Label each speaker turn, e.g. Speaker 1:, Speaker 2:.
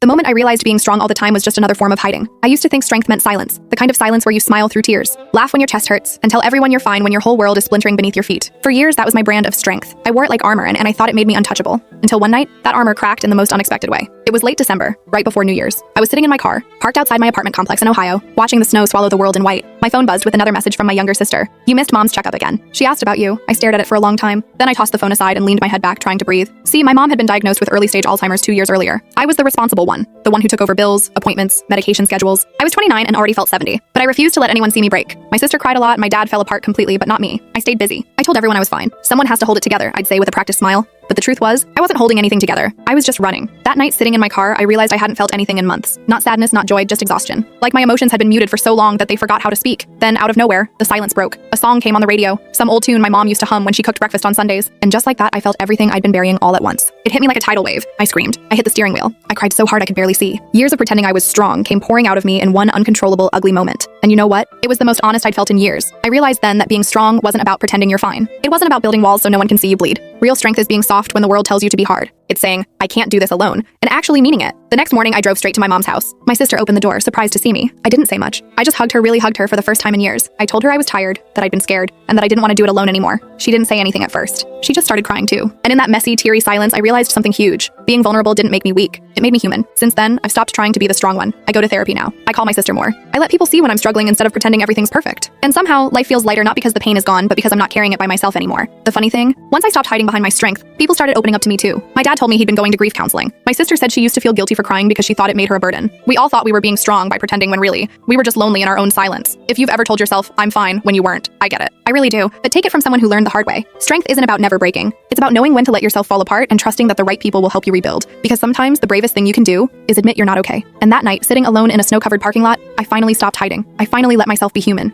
Speaker 1: The moment I realized being strong all the time was just another form of hiding. I used to think strength meant silence, the kind of silence where you smile through tears, laugh when your chest hurts, and tell everyone you're fine when your whole world is splintering beneath your feet. For years, that was my brand of strength. I wore it like armor, and I thought it made me untouchable. Until one night, that armor cracked in the most unexpected way. It was late December, right before New Year's. I was sitting in my car, parked outside my apartment complex in Ohio, watching the snow swallow the world in white. My phone buzzed with another message from my younger sister. "You missed Mom's checkup again. She asked about you." I stared at it for a long time. Then I tossed the phone aside and leaned my head back, trying to breathe. See, my mom had been diagnosed with early-stage Alzheimer's 2 years earlier. I was the responsible one, the one who took over bills, appointments, medication schedules. I was 29 and already felt 70, but I refused to let anyone see me break. My sister cried a lot, my dad fell apart completely, but not me. I stayed busy. I told everyone I was fine. Someone has to hold it together, I'd say with a practiced smile. But the truth was, I wasn't holding anything together. I was just running. That night, sitting in my car, I realized I hadn't felt anything in months. Not sadness, not joy, just exhaustion. Like my emotions had been muted for so long that they forgot how to speak. Then, out of nowhere, the silence broke. A song came on the radio, some old tune my mom used to hum when she cooked breakfast on Sundays. And just like that, I felt everything I'd been burying all at once. It hit me like a tidal wave. I screamed. I hit the steering wheel. I cried so hard I could barely see. Years of pretending I was strong came pouring out of me in one uncontrollable, ugly moment. And you know what? It was the most honest I'd felt in years. I realized then that being strong wasn't about pretending you're fine. It wasn't about building walls so no one can see you bleed. Real strength is being soft when the world tells you to be hard. It's saying, "I can't do this alone," and actually meaning it. The next morning, I drove straight to my mom's house. My sister opened the door, surprised to see me. I didn't say much. I just really hugged her for the first time in years. I told her I was tired, that I'd been scared, and that I didn't want to do it alone anymore. She didn't say anything at first. She just started crying too. And in that messy, teary silence, I realized something huge. Being vulnerable didn't make me weak. It made me human. Since then, I've stopped trying to be the strong one. I go to therapy now. I call my sister more. I let people see when I'm struggling instead of pretending everything's perfect. And somehow, life feels lighter not because the pain is gone, but because I'm not carrying it by myself anymore. The funny thing, once I stopped hiding behind my strength, people started opening up to me too. My dad told me he'd been going to grief counseling. My sister said she used to feel guilty for crying because she thought it made her a burden. We all thought we were being strong by pretending when really, we were just lonely in our own silence. If you've ever told yourself, "I'm fine," when you weren't, I get it. I really do. But take it from someone who learned the hard way. Strength isn't about never breaking. It's about knowing when to let yourself fall apart and trusting that the right people will help you rebuild. Because sometimes the bravest thing you can do is admit you're not okay. And that night, sitting alone in a snow-covered parking lot, I finally stopped hiding. I finally let myself be human.